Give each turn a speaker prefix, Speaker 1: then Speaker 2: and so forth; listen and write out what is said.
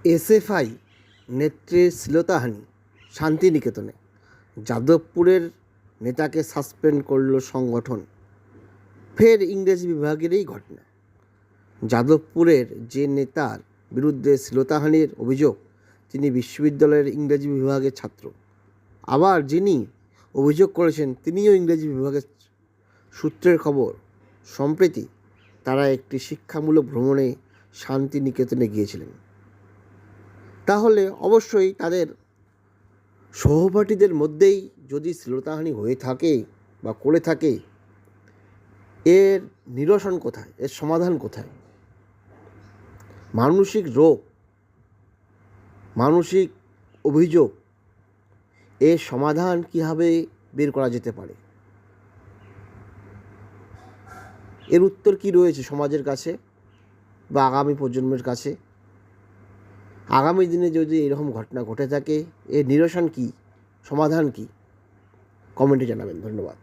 Speaker 1: SFI নেত্রীর শ্লীলতাহানি শান্তিনিকেতনে, যাদবপুরের নেতাকে সাসপেন্ড করল সংগঠন। ফের ইংরেজি বিভাগেরই ঘটনা। যাদবপুরের যে নেতার বিরুদ্ধে শ্লীলতাহানির অভিযোগ, তিনি বিশ্ববিদ্যালয়ের ইংরেজি বিভাগের ছাত্র। আবার যিনি অভিযোগ করেছেন তিনিও ইংরেজি বিভাগের। সূত্রের খবর, সম্প্রতি তারা একটি শিক্ষামূলক ভ্রমণে শান্তিনিকেতনে গিয়েছিলেন। তাহলে অবশ্যই তাদের সহপাঠীদের মধ্যেই যদি শ্লীলতাহানি হয়ে থাকে বা করে থাকে, এর নিরসন কোথায়? এর সমাধান কোথায়? মানসিক রোগ, মানসিক অভিযোগ, এর সমাধান কীভাবে বের করা যেতে পারে? এর উত্তর কী রয়েছে সমাজের কাছে বা আগামী প্রজন্মের কাছে? আগামী দিনে যদি এরকম ঘটনা ঘটে থাকে, এর নিরসন কী, সমাধান কী? কমেন্টে জানাবেন। ধন্যবাদ।